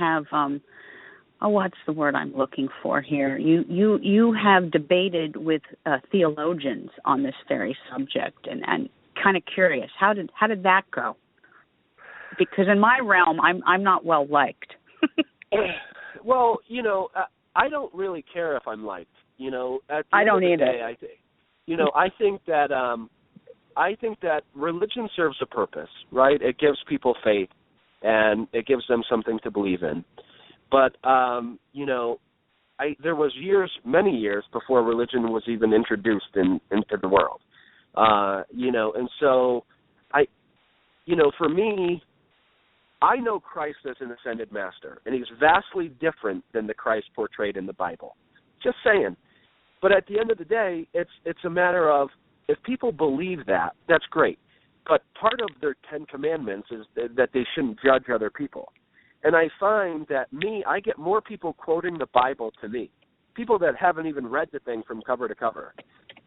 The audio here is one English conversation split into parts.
have what's the word I'm looking for here? You have debated with theologians on this very subject, and kind of curious, how did that go? Because in my realm, I'm not well liked. Well, I don't really care if I'm liked. At the I end don't of the either. day, I think that religion serves a purpose, right? It gives people faith, and it gives them something to believe in. But there was many years before religion was even introduced into the world. And so for me, I know Christ as an ascended master, and he's vastly different than the Christ portrayed in the Bible. Just saying. But at the end of the day, it's a matter of, if people believe that, that's great. But part of their 10 Commandments is that they shouldn't judge other people. And I find that I get more people quoting the Bible to me, people that haven't even read the thing from cover to cover.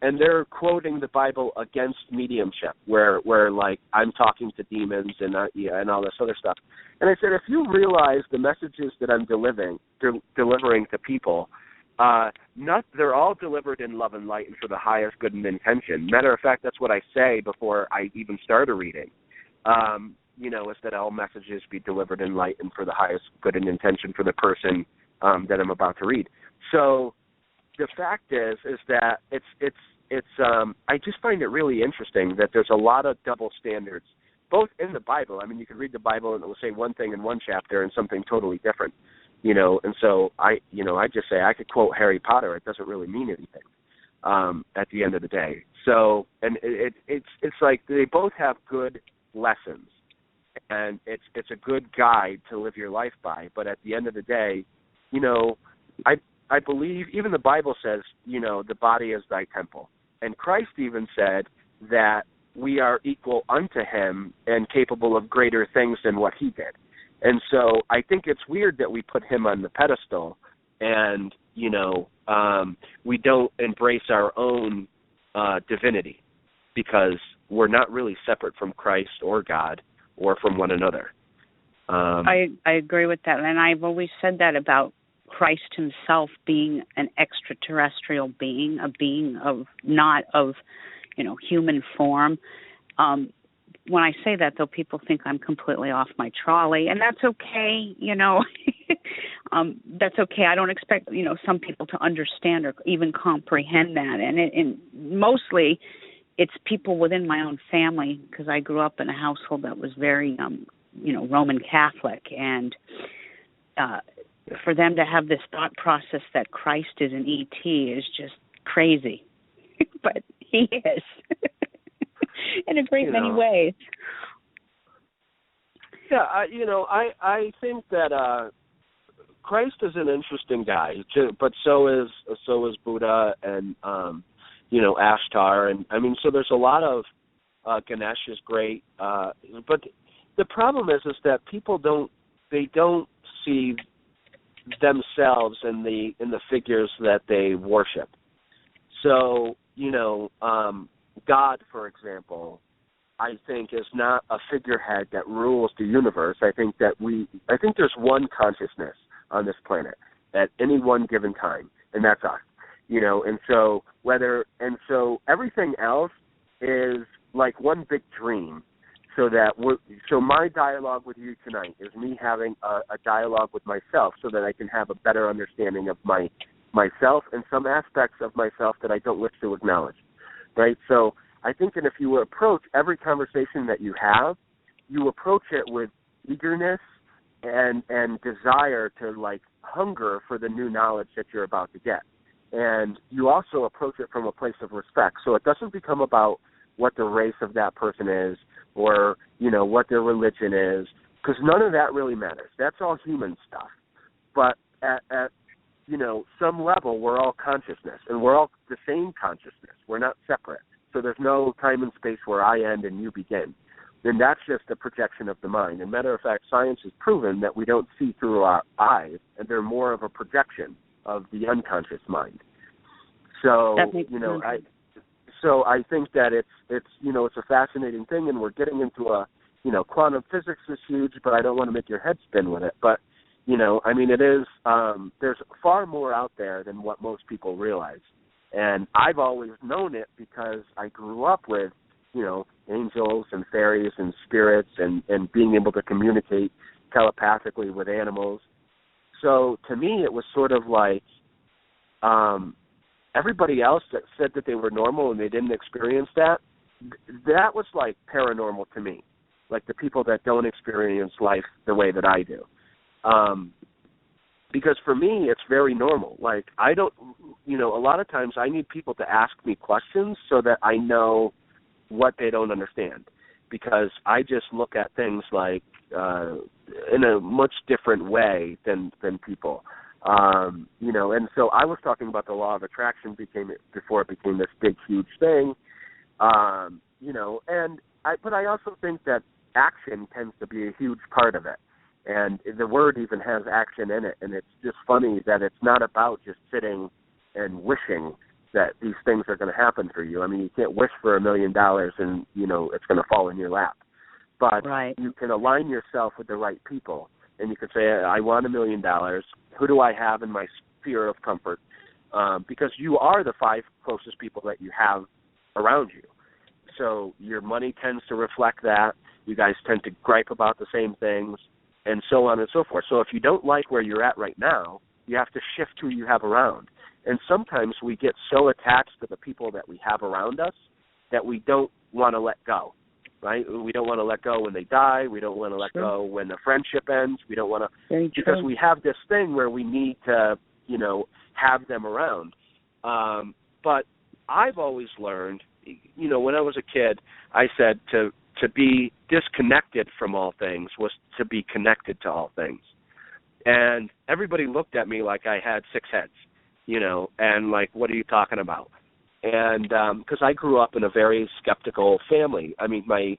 And they're quoting the Bible against mediumship, where like I'm talking to demons and all this other stuff. And I said, if you realize the messages that I'm delivering to people, they're all delivered in love and light and for the highest good and intention. Matter of fact, that's what I say before I even start a reading. Is that all messages be delivered in light and for the highest good and intention for the person that I'm about to read. So the fact is that I just find it really interesting that there's a lot of double standards, both in the Bible. I mean, you could read the Bible and it will say one thing in one chapter and something totally different, and so I just say I could quote Harry Potter. It doesn't really mean anything at the end of the day. So, and it's like they both have good lessons, and it's a good guide to live your life by. But at the end of the day, I believe even the Bible says, the body is thy temple. And Christ even said that we are equal unto him and capable of greater things than what he did. And so I think it's weird that we put him on the pedestal and, we don't embrace our own divinity, because we're not really separate from Christ or God or from one another. I agree with that. And I've always said that about Christ himself being an extraterrestrial being, a being not of human form. When I say that, though, people think I'm completely off my trolley, and that's okay, that's okay. I don't expect, some people to understand or even comprehend that. And mostly it's people within my own family, because I grew up in a household that was very, Roman Catholic, and for them to have this thought process that Christ is an ET is just crazy. But he is in a great many ways. Yeah, I think that Christ is an interesting guy, but so is Buddha and Ashtar, and I mean, so there's a lot of Ganesh is great, but the problem is that people don't see themselves in the figures that they worship. So, God, for example, I think is not a figurehead that rules the universe. I think there's one consciousness on this planet at any one given time, and that's us. And so everything else is like one big dream. So my dialogue with you tonight is me having a dialogue with myself, so that I can have a better understanding of myself and some aspects of myself that I don't wish to acknowledge, right? So I think that if you approach every conversation that you have, you approach it with eagerness and desire to, like, hunger for the new knowledge that you're about to get. And you also approach it from a place of respect. So it doesn't become about what the race of that person is or, what their religion is, because none of that really matters. That's all human stuff. But at some level, we're all consciousness, and we're all the same consciousness. We're not separate. So there's no time and space where I end and you begin. And that's just a projection of the mind. And matter of fact, science has proven that we don't see through our eyes, and they're more of a projection of the unconscious mind. So, I think that it's a fascinating thing, and we're getting into quantum physics is huge, but I don't want to make your head spin with it. But, I mean, it is, there's far more out there than what most people realize. And I've always known it because I grew up with, angels and fairies and spirits and being able to communicate telepathically with animals. So to me, it was sort of like everybody else that said that they were normal and they didn't experience that, that was like paranormal to me, like the people that don't experience life the way that I do. Because for me, it's very normal. Like, I don't, a lot of times I need people to ask me questions so that I know what they don't understand. Because I just look at things like in a much different way than people. And so I was talking about the law of attraction before it became this big, huge thing. But I also think that action tends to be a huge part of it. And the word even has action in it. And it's just funny that it's not about just sitting and wishing that these things are going to happen for you. I mean, you can't wish for $1 million and, it's going to fall in your lap. But you can align yourself with the right people. And you can say, I want $1 million. Who do I have in my sphere of comfort? Because you are the 5 closest people that you have around you. So your money tends to reflect that. You guys tend to gripe about the same things, and so on and so forth. So if you don't like where you're at right now, you have to shift who you have around. And sometimes we get so attached to the people that we have around us that we don't want to let go, right? We don't want to let go when they die. We don't want to let go when the friendship ends. We don't want to, because we have this thing where we need to, have them around. But I've always learned, when I was a kid, I said to be disconnected from all things was to be connected to all things. And everybody looked at me like I had 6 heads, and like, what are you talking about? And because I grew up in a very skeptical family. I mean, my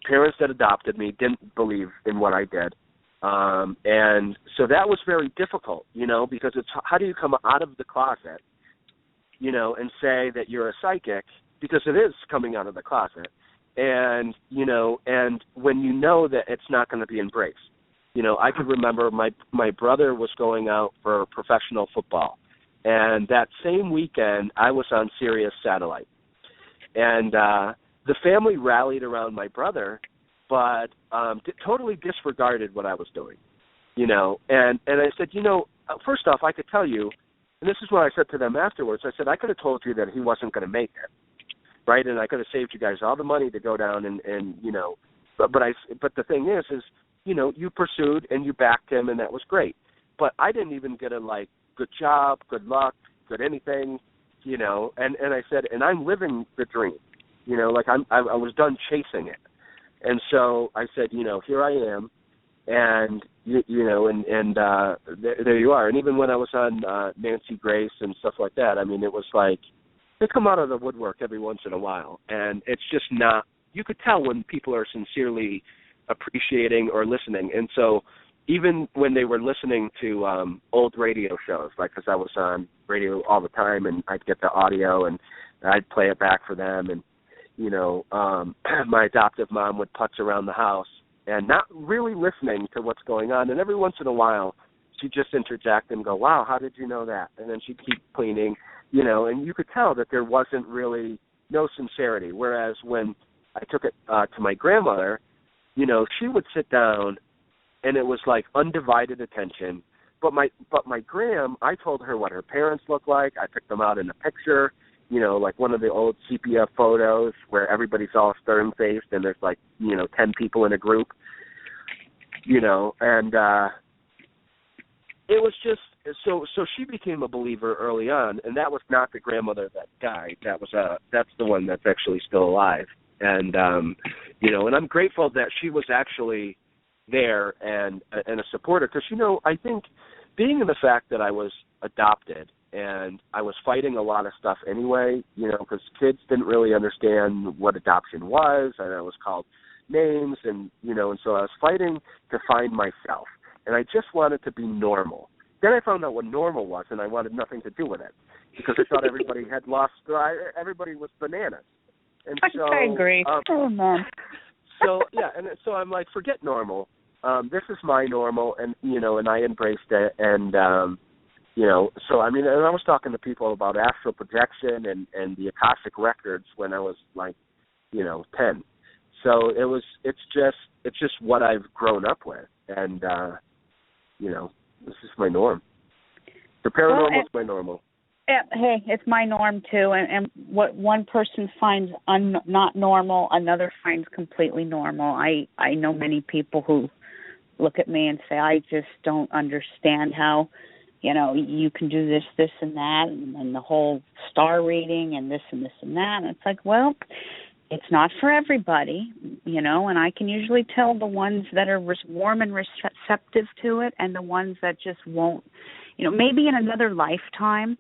parents that adopted me didn't believe in what I did. And so that was very difficult, because it's how do you come out of the closet, and say that you're a psychic, because it is coming out of the closet, and, and when you know that it's not going to be embraced. I could remember my brother was going out for professional football, and that same weekend I was on Sirius Satellite. And the family rallied around my brother, but totally disregarded what I was doing, And I said, first off, I could tell you, and this is what I said to them afterwards. I said, I could have told you that he wasn't going to make it, right? And I could have saved you guys all the money to go down and but the thing is, you pursued and you backed him, and that was great. But I didn't even get a, good job, good luck, good anything, And I said, and I'm living the dream, I was done chasing it. And so I said, here I am, and there you are. And even when I was on Nancy Grace and stuff like that, I mean, it was like they come out of the woodwork every once in a while, and it's just not. You could tell when people are sincerely appreciating or listening. And so even when they were listening to old radio shows, because I was on radio all the time, and I'd get the audio and I'd play it back for them, and my adoptive mom would putz around the house and not really listening to what's going on. And every once in a while, she'd just interject and go, wow, how did you know that? And then she'd keep cleaning, and you could tell that there wasn't really no sincerity. Whereas when I took it to my grandmother, she would sit down and it was like undivided attention. But my gram, I told her what her parents looked like. I picked them out in a picture. Like one of the old sepia photos where everybody's all stern-faced and there's 10 people in a group, and it was just, so she became a believer early on, and that was not the grandmother that died. That's the one that's actually still alive. And, and I'm grateful that she was actually there and a supporter, because, I think being in the fact that I was adopted, and I was fighting a lot of stuff anyway, because kids didn't really understand what adoption was, and I was called names, and so I was fighting to find myself, and I just wanted to be normal. Then I found out what normal was, and I wanted nothing to do with it, because I thought everybody had everybody was bananas. And so, I agree. So, yeah, and so I'm like, forget normal. this is my normal, and, and I embraced it. And, so, and I was talking to people about astral projection and the Akashic records when I was like, 10. So it's just what I've grown up with. And, this is my norm. The paranormal is my normal. Hey, it's my norm too, and what one person finds not normal, another finds completely normal. I know many people who look at me and say, I just don't understand how, you can do this, and that, and the whole star reading and this and this and that. And it's like, well, it's not for everybody, and I can usually tell the ones that are warm and receptive to it and the ones that just won't. Maybe in another lifetime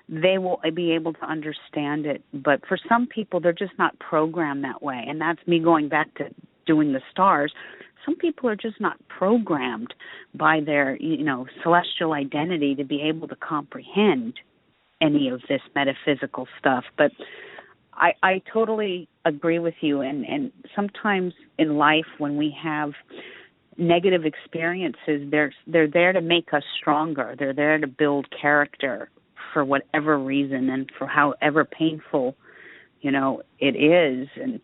they will be able to understand it. But for some people, they're just not programmed that way. And that's me going back to doing the stars. Some people are just not programmed by their, celestial identity to be able to comprehend any of this metaphysical stuff. But I totally agree with you. And sometimes in life when we have negative experiences, they're there to make us stronger. They're there to build character for whatever reason and for however painful, it is. And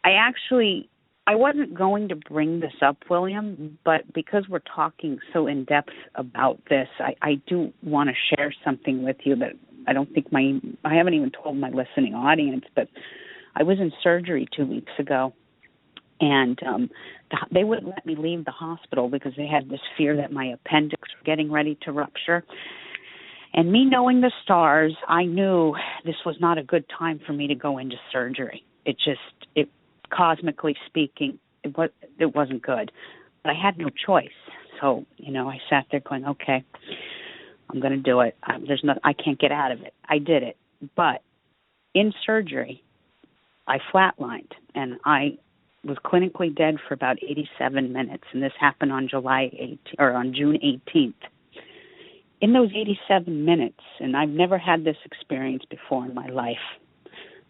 I wasn't going to bring this up, William, but because we're talking so in depth about this, I do want to share something with you that I don't think I haven't even told my listening audience, but I was in surgery 2 weeks ago, and they wouldn't let me leave the hospital because they had this fear that my appendix was getting ready to rupture. And me knowing the stars, I knew this was not a good time for me to go into surgery. It cosmically speaking, it wasn't good. But I had no choice. So, I sat there going, okay, I'm going to do it. I can't get out of it. I did it. But in surgery, I flatlined, and I was clinically dead for about 87 minutes, and this happened on June 18th. In those 87 minutes, and I've never had this experience before in my life,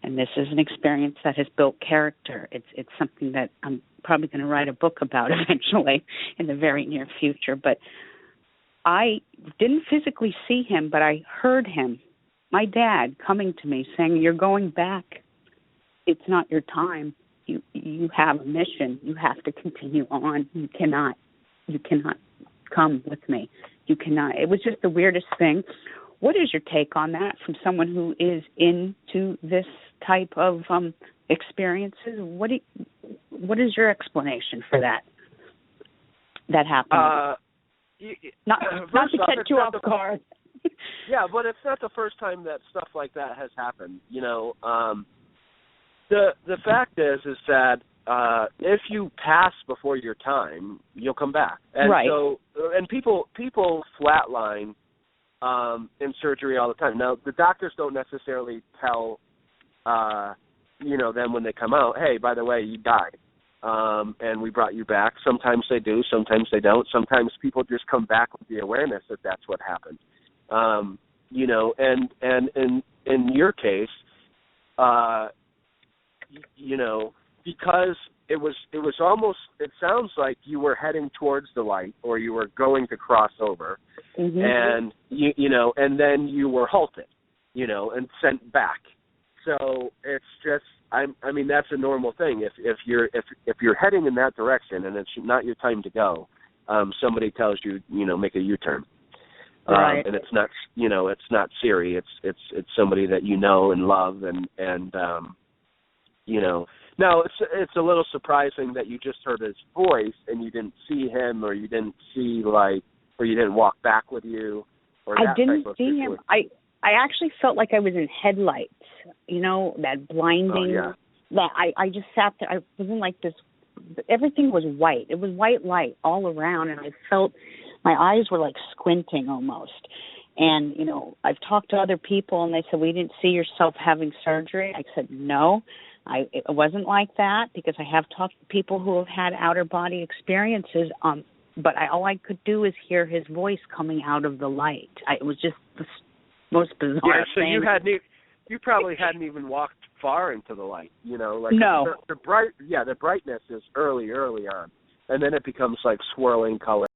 and this is an experience that has built character. It's something that I'm probably going to write a book about eventually in the very near future. But I didn't physically see him, but I heard him, my dad, coming to me saying, "You're going back. It's not your time. You have a mission. You have to continue on. You cannot come with me. You cannot." It was just the weirdest thing. What is your take on that from someone who is into this type of experiences? What is your explanation for that happened? Not to catch you off guard. Yeah, but it's not the first time that stuff like that has happened. The fact is that if you pass before your time, you'll come back. And right. So, and people flatline in surgery all the time. Now, the doctors don't necessarily tell, them when they come out, hey, by the way, you died, and we brought you back. Sometimes they do, sometimes they don't. Sometimes people just come back with the awareness that that's what happened. And in your case, because it was almost, it sounds like you were heading towards the light, or you were going to cross over, mm-hmm. and and then you were halted, and sent back. So it's just, that's a normal thing. If you're heading in that direction and it's not your time to go, somebody tells you, make a U-turn. Right. And it's not, it's not Siri. It's somebody that you know and love, and Now it's a little surprising that you just heard his voice and you didn't see him, or you didn't see or you didn't walk back with you, or that I didn't type of see situation. him. I actually felt like I was in headlights. That blinding. Oh, yeah. That I just sat there. I was in like this. Everything was white. It was white light all around, and I felt my eyes were like squinting almost. And, I've talked to other people, and they said, "We didn't see yourself having surgery." I said, "No, it wasn't like that," because I have talked to people who have had outer body experiences. But all I could do is hear his voice coming out of the light. It was just the most bizarre thing. Yeah, so you probably hadn't even walked far into the light. No. The brightness is early on. and then it becomes like swirling color.